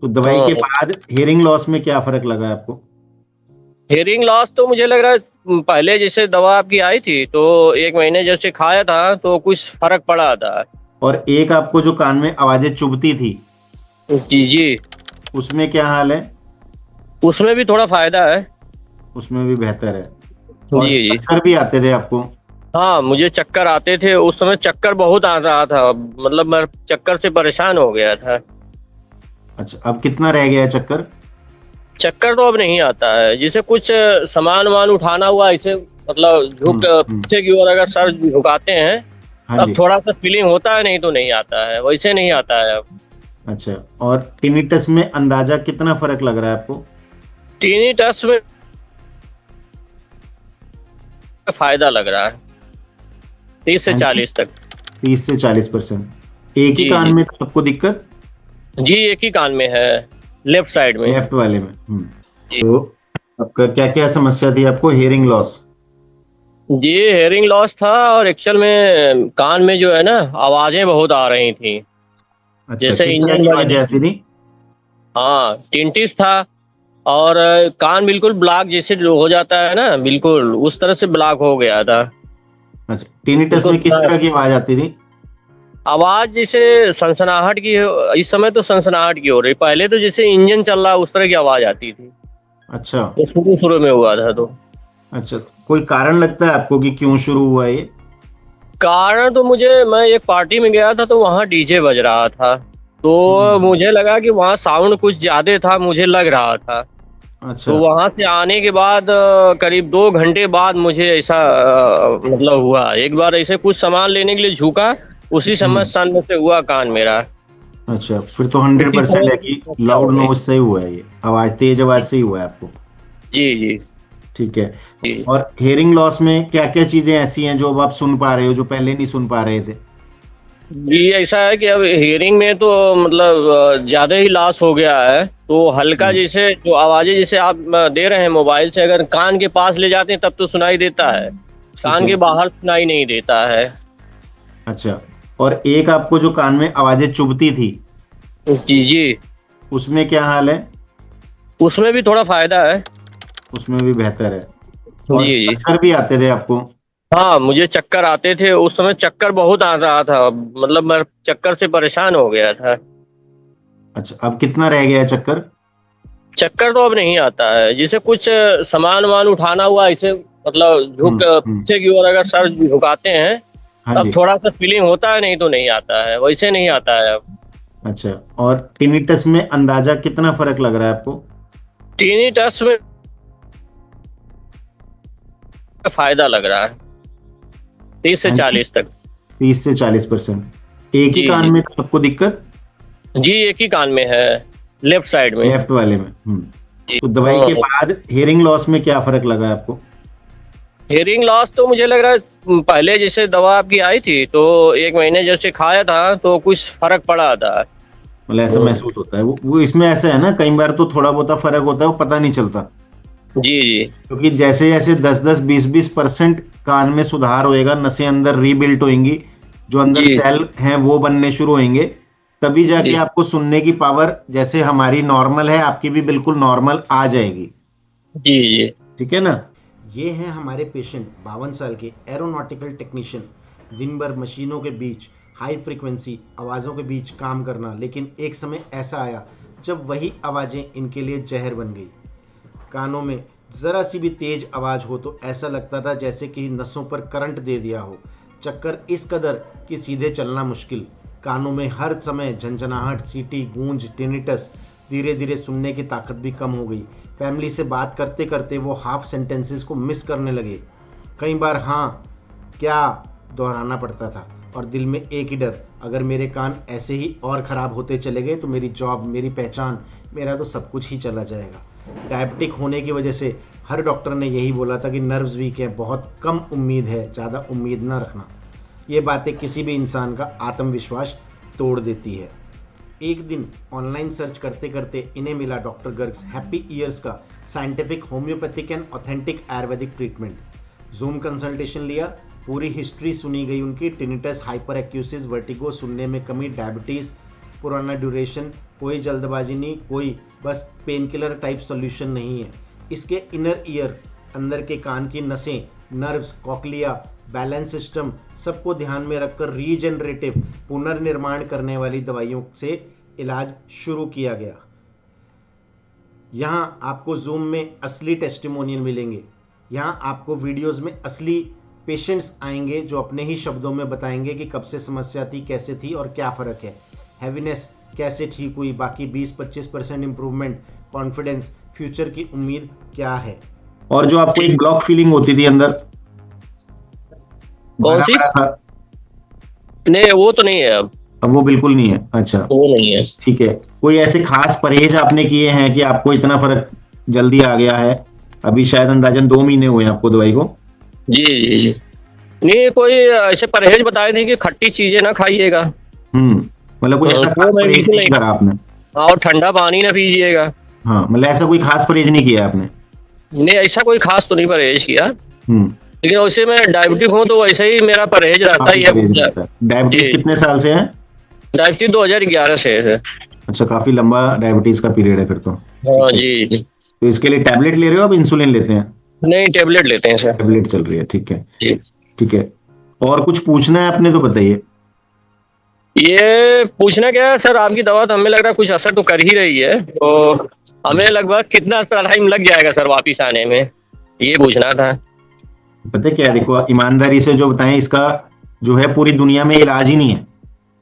तो दवाई के हाँ, बाद हियरिंग लॉस में क्या फर्क लगा है आपको? हियरिंग लॉस तो मुझे लग रहा है पहले जैसे दवा आपकी आई थी तो 1 महीने जैसे खाया था तो कुछ फ़र्क पड़ा था। और एक आपको जो कान में आवाजें चुभती थी, जी, जी। उसमें क्या हाल है? उसमें भी थोड़ा फ़ायदा है। उसमें भी बेहतर है। और जी, जी। चक्कर भी आते थे आपको? हाँ, मुझे चक्कर आते थे, उस समय चक्कर बहुत आ रहा था, मतलब मैं चक्कर से परेशान हो गया था। अच्छा, अब कितना रह गया है चक्कर? चक्कर तो अब नहीं आता है, जैसे कुछ सामान-वामान उठाना हुआ ऐसे मतलब हुँ, हुँ। पीछे की ओर अगर सर झुकाते हैं, हाँ तब जी। थोड़ा-सा फीलिंग होता है, नहीं तो नहीं आता है, वैसे नहीं आता है अब। अच्छा, और टिनिटस में अंदाज़ा कितना फ़र्क लग रहा है आपको? टिनिटस में फ़ायदा लग रहा है, 30 से हाँ जी, 40 तक। 30 से 40%। एक ही जी, कान जी। में था आपको दिक्कत? जी, एक ही कान में है, लेफ्ट साइड में। लेफ्ट वाले में? जी। तो आपका क्या-क्या समस्या थी आपको? Hearing loss? जी, हियरिंग लॉस था और एक्चुअल में कान में जो है ना, आवाज़ें बहुत आ रही थी। अच्छा, जैसे किस तरह इंजन की बज आवाज़ें रही आती थी। थी? हाँ, टिनटिस था और कान बिल्कुल ब्लॉक जैसे जो हो जाता है ना, बिल्कुल उस तरह से ब्लॉक हो गया था। अच्छा, टिनिटस बिल्कुल में किस सुना तरह की आवाज़ आती थी? आवाज़ जैसे सनसनाहट की हो इस समय तो सनसनाहट की हो रही, पहले तो जैसे इंजन चल रहा है उस तरह की आवाज़ आती थी। अच्छा, तो शुरू-शुरू में हुआ था तो। अच्छा, कोई कारण लगता है आपको कि क्यों शुरू हुआ ये? कारण तो मैं एक पार्टी में गया था तो वहाँ डीजे बज रहा था। तो हुँ, मुझे लगा कि वहाँ साउंड कुछ ज़्यादा था, मुझे लग रहा था। अच्छा, तो वहाँ से आने के बाद करीब 2 घंटे बाद मुझे ऐसा मतलब हुआ। एक बार ऐसे कुछ सामान लेने के लिए झुका, उसी समय हुँ, सन में से हुआ कान मेरा। अच्छा, फिर तो उसी समय 100% है से कि समस्या हो लाउड गई। नॉइज़ से ही हुआ है ये, आवाज़ तेज़ आवाज़ जी, से ही हुआ है आपको। जी, जी। ठीक है। जी। और हियरिंग लॉस में क्या-क्या चीज़ें ऐसी हैं जो अब आप सुन पा रहे हो, जो पहले नहीं सुन पा रहे थे? जी, ऐसा है कि अब हियरिंग में तो मतलब ज़्यादा ही लॉस हो गया है, तो हल्का हुँ, जैसे जो आवाज़ें जैसे आप दे रहे हैं मोबाइल से अगर कान के पास ले जाते हैं तब तो सुनाई देता है, ठीक कान है। के बाहर सुनाई नहीं देता है। अच्छा, और एक आपको जो कान में आवाज़ें चुभती थी, जी, जी। उसमें क्या हाल है? उसमें भी थोड़ा फ़ायदा है। उसमें भी बेहतर है। जी, और जी। चक्कर भी आते थे आपको? हाँ, मुझे चक्कर आते थे, उस समय चक्कर बहुत आ रहा था, मतलब मैं चक्कर से परेशान हो गया था। अच्छा, अब कितना रह गया है चक्कर? चक्कर तो अब नहीं आता है, जैसे कुछ सामान-वामान उठाना हुआ ऐसे मतलब हुँ, हुँ। पीछे की ओर अगर सर झुकाते हैं, हाँ तब जी। थोड़ा-सा फीलिंग होता है, नहीं तो नहीं आता है, वैसे नहीं आता है अब। अच्छा, और टिनिटस में अंदाज़ा कितना फ़र्क लग रहा है आपको? टिनिटस में फ़ायदा लग रहा है, 30 से हाँ जी, 40 तक। 30 से 40%। एक ही जी, कान जी। में था आपको दिक्कत? जी, एक ही कान में है, लेफ्ट साइड में। लेफ्ट वाले में? जी। तो दवाई के हाँ। बाद हियरिंग लॉस में क्या फ़र्क लगा है आपको? हियरिंग लॉस तो मुझे लग रहा है पहले जैसे दवा आपकी आई थी तो 1 महीने जैसे खाया था तो कुछ फ़र्क पड़ा था। मतलब ऐसा हुँ। महसूस होता है। वो इसमें ऐसा है ना, कई बार तो थोड़ा बहुता फ़र्क होता है, वो पता नहीं चलता। जी, जी। क्योंकि जैसे-जैसे 10-10, 20-20% कान में सुधार होएगा, नसें अंदर रीबिल्ट होएँगी, जो अंदर जी, सेल हैं वो बनने शुरू होंगे, तभी जाके जी। आपको सुनने की पावर जैसे हमारी नॉर्मल है, आपकी भी बिल्कुल नॉर्मल आ जाएगी। जी, जी। ठीक है ना? ये हैं हमारे पेशेंट 52 साल के एरोनॉटिकल टेक्नीशियन। दिन भर मशीनों के बीच हाई फ्रीक्वेंसी आवाज़ों के बीच काम करना, लेकिन एक समय ऐसा आया जब वही आवाज़ें इनके लिए जहर बन गई। कानों में ज़रा सी भी तेज आवाज़ हो तो ऐसा लगता था जैसे कि नसों पर करंट दे दिया हो। चक्कर इस कदर कि सीधे चलना मुश्किल। कानों में हर समय झंझनाहट, सीटी, गूंज, टिनिटस। धीरे धीरे सुनने की ताकत भी कम हो गई। फैमिली से बात करते करते वो हाफ सेंटेंसेस को मिस करने लगे। कई बार हाँ, क्या दोहराना पड़ता था। और दिल में एक ही डर, अगर मेरे कान ऐसे ही और ख़राब होते चले गए तो मेरी जॉब, मेरी पहचान, मेरा तो सब कुछ ही चला जाएगा। डायबिटिक होने की वजह से हर डॉक्टर ने यही बोला था कि नर्व्स वीक हैं, बहुत कम उम्मीद है, ज़्यादा उम्मीद ना रखना। ये बातें किसी भी इंसान का आत्मविश्वास तोड़ देती है। एक दिन ऑनलाइन सर्च करते करते इन्हें मिला डॉक्टर गर्ग्स हैप्पी ईयर्स का scientific homeopathic and authentic Ayurvedic treatment. Zoom consultation लिया, पूरी हिस्ट्री सुनी गई उनकी, टिनिटस, हाइपर एक्यूसिस, वर्टिगो, सुनने में कमी, डायबिटीज़, पुराना ड्यूरेशन, कोई जल्दबाजी नहीं, कोई बस पेन किलर टाइप सोल्यूशन नहीं है। इसके इनर ईयर, अंदर के कान की नसें, नर्व्स, कॉकलिया, बैलेंस सिस्टम, सबको ध्यान में रखकर रीजनरेटिव, पुनर्निर्माण करने वाली दवाइयों से इलाज शुरू किया गया। यहाँ आपको जूम में असली टेस्टिमोनियल मिलेंगे। यहाँ आपको वीडियोस में असली पेशेंट्स आएंगे जो अपने ही शब्दों में बताएंगे कि कब से समस्या थी, कैसे थी और क्या फ़र्क है, हैवीनेस कैसे ठीक हुई, बाकी 20-25% इम्प्रूवमेंट, कॉन्फिडेंस, फ्यूचर की उम्मीद क्या है। और जो आपको एक ब्लॉक फीलिंग होती थी अंदर, कौन सी? नहीं, वो तो नहीं है अब वो बिल्कुल नहीं है। अच्छा, वो नहीं है। ठीक है। कोई ऐसे खास परहेज आपने किए हैं कि आपको इतना फर्क जल्दी आ गया है? अभी शायद अंदाजन 2 महीने हुए हैं आपको दवाई को। जी जी जी। नहीं, कोई ऐसे परहेज बताए थे कि खट्टी चीजें ना खाइएगा। मतलब कोई ऐसा खास परहेज नहीं करा आपने? और ठंडा पानी ना पीजिएगा। हाँ, मतलब ऐसा कोई खास परहेज नहीं किया आपने? नहीं, ऐसा कोई खास तो नहीं परहेज किया, लेकिन वैसे मैं डायबिटिक हूँ तो वैसे ही मेरा परहेज रहता ही है। डायबिटीज कितने साल से है? डायबिटीज 2011 से है। अच्छा, काफी लंबा डायबिटीज का पीरियड है फिर तो। हाँ जी। तो इसके लिए टैबलेट ले रहे हो, अब इंसुलिन लेते हैं? नहीं, टैबलेट लेते हैं सर। टैबलेट चल रही है, ठीक है ठीक है। और कुछ पूछना है आपने तो बताइए। ये पूछना क्या है सर, आपकी दवा तो हमें लग रहा है कुछ असर तो कर ही रही है, तो हमें लगभग कितना टाइम लग जाएगा सर वापिस आने में, ये पूछना था। पता क्या, देखो ईमानदारी से जो बताएं, इसका जो है पूरी दुनिया में इलाज ही नहीं है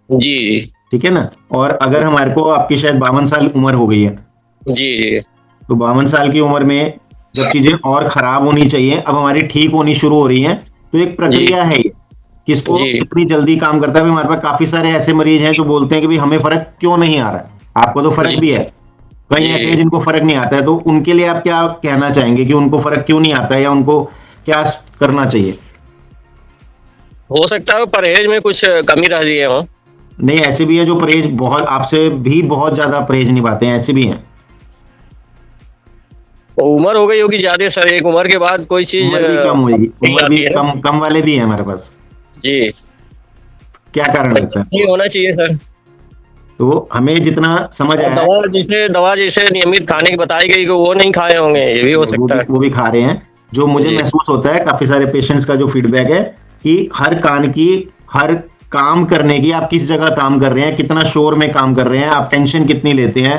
जी, ठीक है ना। और अगर हमारे को, आपकी शायद 52 साल उम्र हो गई है जी, तो 52 साल की उम्र में जब चीजें और खराब होनी चाहिए, अब हमारी ठीक होनी शुरू हो रही है, तो एक प्रक्रिया है ये, किसको कितनी जल्दी काम करता है। अभी हमारे पास काफी सारे ऐसे मरीज हैं जो बोलते हैं कि भाई हमें फर्क क्यों नहीं आ रहा है। आपको तो फर्क भी है, कई ऐसे हैं जिनको फर्क नहीं आता है, तो उनके लिए आप क्या कहना चाहेंगे कि उनको फर्क क्यों नहीं आता है, या उनको क्या करना चाहिए? हो सकता है परहेज में कुछ कमी रह रही हो। नहीं, ऐसे भी हैं जो परहेज बहुत, आपसे भी बहुत ज्यादा परहेज निभाते हैं, ऐसे भी हैं। उम्र हो गई होगी ज्यादा सर, एक उम्र के बाद कोई चीज उम्र भी कम होगी, उम्र भी कम वाले भी हैं हमारे पास जी। क्या कारण रहता है? ये होना चाहिए सर। तो हमें जितना समझ आया, दवा जैसे नियमित खाने की बताई गई, वो नहीं खाए होंगे, ये भी हो सकता है। वो भी खा रहे हैं। जो मुझे महसूस होता है, काफी सारे पेशेंट्स का जो फीडबैक है कि हर कान की, हर काम करने की, आप किस जगह काम कर रहे हैं, कितना शोर में काम कर रहे हैं, आप टेंशन कितनी लेते हैं,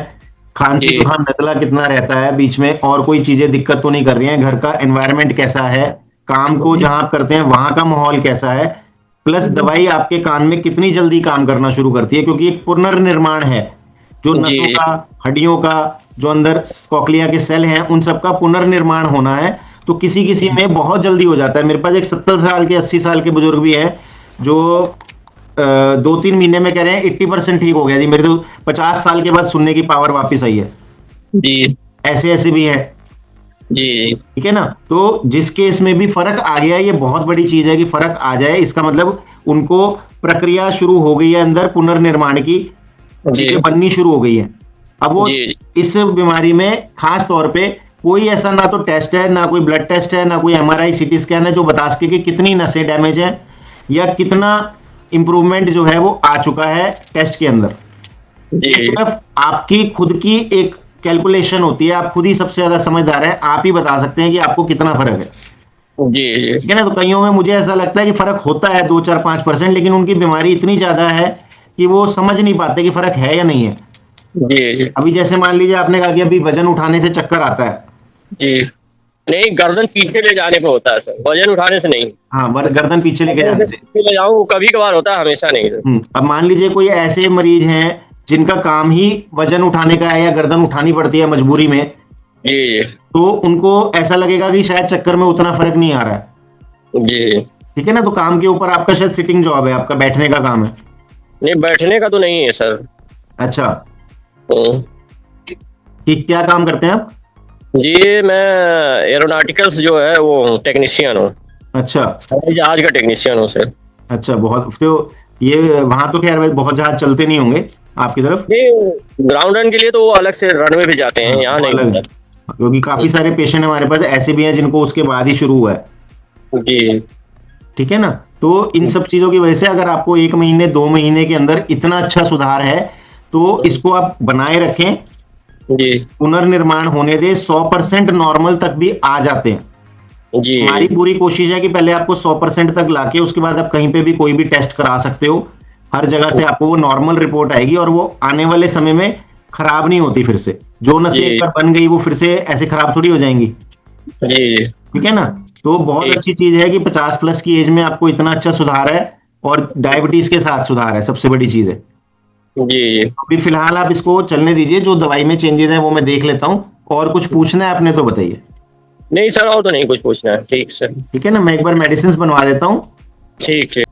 खांसी जुकाम नजला कितना रहता है बीच में, और कोई चीजें दिक्कत तो नहीं कर रही हैं, घर का एनवायरनमेंट कैसा है, काम को जहां आप करते हैं वहां का माहौल कैसा है, प्लस दवाई आपके कान में कितनी जल्दी काम करना शुरू करती है, क्योंकि एक पुनर्निर्माण है जो नसों का, हड्डियों का, जो अंदर कॉकलिया के सेल हैं, उन सबका पुनर्निर्माण होना है। तो किसी किसी में बहुत जल्दी हो जाता है। मेरे पास एक 70 साल के, 80 साल के बुजुर्ग भी हैं जो 2-3 महीने में कह रहे हैं 80% ठीक हो गया जी, मेरे तो 50 साल के बाद सुनने की पावर वापस आई है जी। ऐसे भी है जी, ठीक है ना। तो जिस केस में भी फर्क आ गया, ये बहुत बड़ी चीज है कि फर्क आ जाए, इसका मतलब उनको प्रक्रिया शुरू हो गई है, अंदर पुनर्निर्माण की चीजें बननी शुरू हो गई है। अब वो इस बीमारी में खास तौर पे कोई ऐसा ना तो टेस्ट है, ना कोई ब्लड टेस्ट है, ना कोई MRI CT स्कैन है जो बता सके कि कितनी नसें डैमेज है या कितना इंप्रूवमेंट जो है वो आ चुका है टेस्ट के अंदर। सिर्फ आपकी खुद की एक कैलकुलेशन होती है, आप खुद ही सबसे ज्यादा समझदार है, आप ही बता सकते हैं कि आपको कितना फर्क है जी, ठीक है ना। तो कईयों में मुझे ऐसा लगता है कि फर्क होता है 2-4-5%, लेकिन उनकी बीमारी इतनी ज्यादा है कि वो समझ नहीं पाते कि फर्क है या नहीं है जी। अभी जैसे मान लीजिए आपने कहा कि अभी वजन उठाने से चक्कर आता है जी, नहीं, गर्दन पीछे ले जाने पे होता है सर, वजन उठाने से नहीं। हाँ, गर्दन पीछे लेके जाने से ले जाऊं, कभी कभार होता है, हमेशा नहीं। अब मान लीजिए कोई ऐसे मरीज हैं जिनका काम ही वजन उठाने का है या गर्दन उठानी पड़ती है मजबूरी में जी, तो उनको ऐसा लगेगा कि शायद चक्कर में उतना फर्क नहीं आ रहा है जी, ठीक है ना। तो काम के ऊपर आपका शायद सिटिंग जॉब है, आपका बैठने का काम है। नहीं, बैठने का तो नहीं है सर। अच्छा, ठीक, क्या काम करते हैं आप? जी, मैं एरोनॉटिकल्स जो है वो टेक्नीशियन हूँ। अच्छा, जहाज का टेक्नीशियन हूँ सर। अच्छा, बहुत, तो ये वहां तो खैर बहुत जहाज चलते नहीं होंगे आपकी तरफ? नहीं, ग्राउंड रन के लिए तो वो अलग से रनवे पे जाते हैं, यहाँ नहीं, क्योंकि काफी सारे पेशेंट हमारे पास ऐसे भी हैं जिनको उसके बाद ही शुरू हुआ है जी, ठीक है ना। तो इन सब चीजों की वजह से अगर आपको 1 महीने 2 महीने के अंदर इतना अच्छा सुधार है, तो इसको आप बनाए रखें, जी पुनर्निर्माण होने दें, 100% नॉर्मल तक भी आ जाते हैं। जी हमारी पूरी कोशिश है कि पहले आपको 100% तक लाके उसके बाद आप कहीं पे भी कोई भी टेस्ट करा सकते हो, हर जगह से आपको वो नॉर्मल रिपोर्ट आएगी और वो आने वाले समय में खराब नहीं होती। फिर से जो नसें जी एक बार बन गई वो फिर से ऐसे खराब थोड़ी हो जाएंगी, जी ठीक है ना। तो बहुत जी अच्छी चीज है कि 50 प्लस की एज में आपको इतना अच्छा सुधार है और डायबिटीज के साथ सुधार है, सबसे बड़ी चीज है। जी। अभी फिलहाल आप इसको चलने दीजिए, जो दवाई में चेंजेस है वो मैं देख लेता हूँ, और कुछ पूछना है आपने तो बताइए। नहीं सर, और तो नहीं कुछ पूछना है। ठीक सर। ठीक है ना, मैं एक बार मेडिसिन बनवा देता हूँ। ठीक ठीक।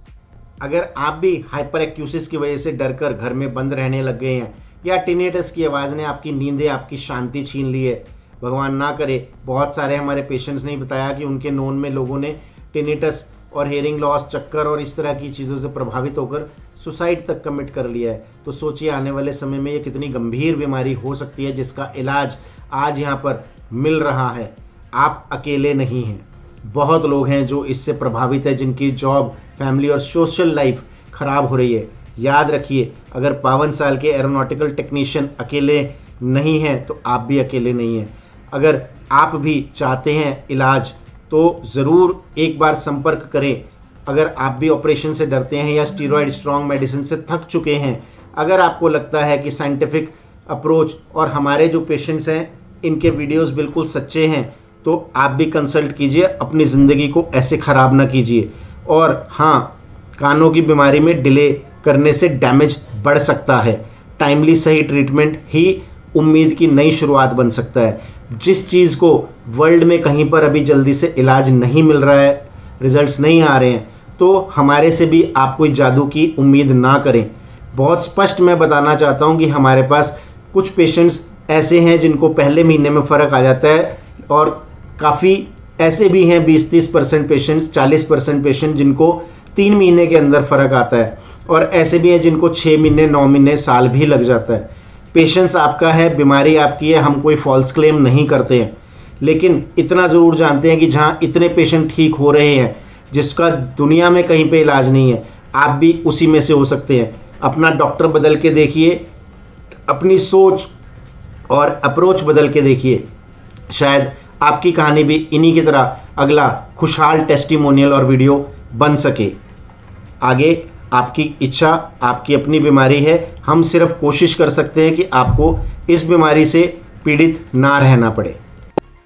अगर आप भी हाइपर एक्यूसिस की वजह से डरकर घर में बंद रहने लग गए हैं, या टिनेटस की आवाज़ ने आपकी नींदें, आपकी शांति छीन ली है, भगवान ना करे, बहुत सारे हमारे पेशेंट्स ने बताया कि उनके नोन में लोगों ने टिनेटस और हेयरिंग लॉस, चक्कर और इस तरह की चीज़ों से प्रभावित होकर सुसाइड तक कमिट कर लिया है। तो सोचिए आने वाले समय में ये कितनी गंभीर बीमारी हो सकती है, जिसका इलाज आज यहाँ पर मिल रहा है। आप अकेले नहीं हैं, बहुत लोग हैं जो इससे प्रभावित है, जिनकी जॉब, फैमिली और सोशल लाइफ खराब हो रही है। याद रखिए, अगर 52 साल के एरोनॉटिकल टेक्नीशियन अकेले नहीं हैं तो आप भी अकेले नहीं हैं। अगर आप भी चाहते हैं इलाज तो ज़रूर एक बार संपर्क करें। अगर आप भी ऑपरेशन से डरते हैं या स्टीरॉयड स्ट्रॉन्ग मेडिसिन से थक चुके हैं, अगर आपको लगता है कि साइंटिफिक अप्रोच और हमारे जो पेशेंट्स हैं इनके वीडियोस बिल्कुल सच्चे हैं, तो आप भी कंसल्ट कीजिए, अपनी ज़िंदगी को ऐसे ख़राब ना कीजिए। और हाँ, कानों की बीमारी में डिले करने से डैमेज बढ़ सकता है। टाइमली सही ट्रीटमेंट ही उम्मीद की नई शुरुआत बन सकता है। जिस चीज़ को वर्ल्ड में कहीं पर अभी जल्दी से इलाज नहीं मिल रहा है, रिजल्ट्स नहीं आ रहे हैं, तो हमारे से भी आप कोई जादू की उम्मीद ना करें। बहुत स्पष्ट मैं बताना चाहता हूं कि हमारे पास कुछ पेशेंट्स ऐसे हैं जिनको पहले महीने में फ़र्क आ जाता है, और काफ़ी ऐसे भी हैं 20-30% पेशेंट्स, 40% पेशेंट जिनको 3 महीने के अंदर फ़र्क आता है, और ऐसे भी हैं जिनको 6 महीने, 9 महीने, साल भी लग जाता है। पेशेंस आपका है, बीमारी आपकी है, हम कोई फॉल्स क्लेम नहीं करते हैं, लेकिन इतना ज़रूर जानते हैं कि जहाँ इतने पेशेंट ठीक हो रहे हैं जिसका दुनिया में कहीं पे इलाज नहीं है, आप भी उसी में से हो सकते हैं। अपना डॉक्टर बदल के देखिए, अपनी सोच और अप्रोच बदल के देखिए, शायद आपकी कहानी भी इन्हीं की तरह अगला खुशहाल टेस्टिमोनियल और वीडियो बन सके। आगे आपकी इच्छा, आपकी अपनी बीमारी है, हम सिर्फ कोशिश कर सकते हैं कि आपको इस बीमारी से पीड़ित ना रहना पड़े।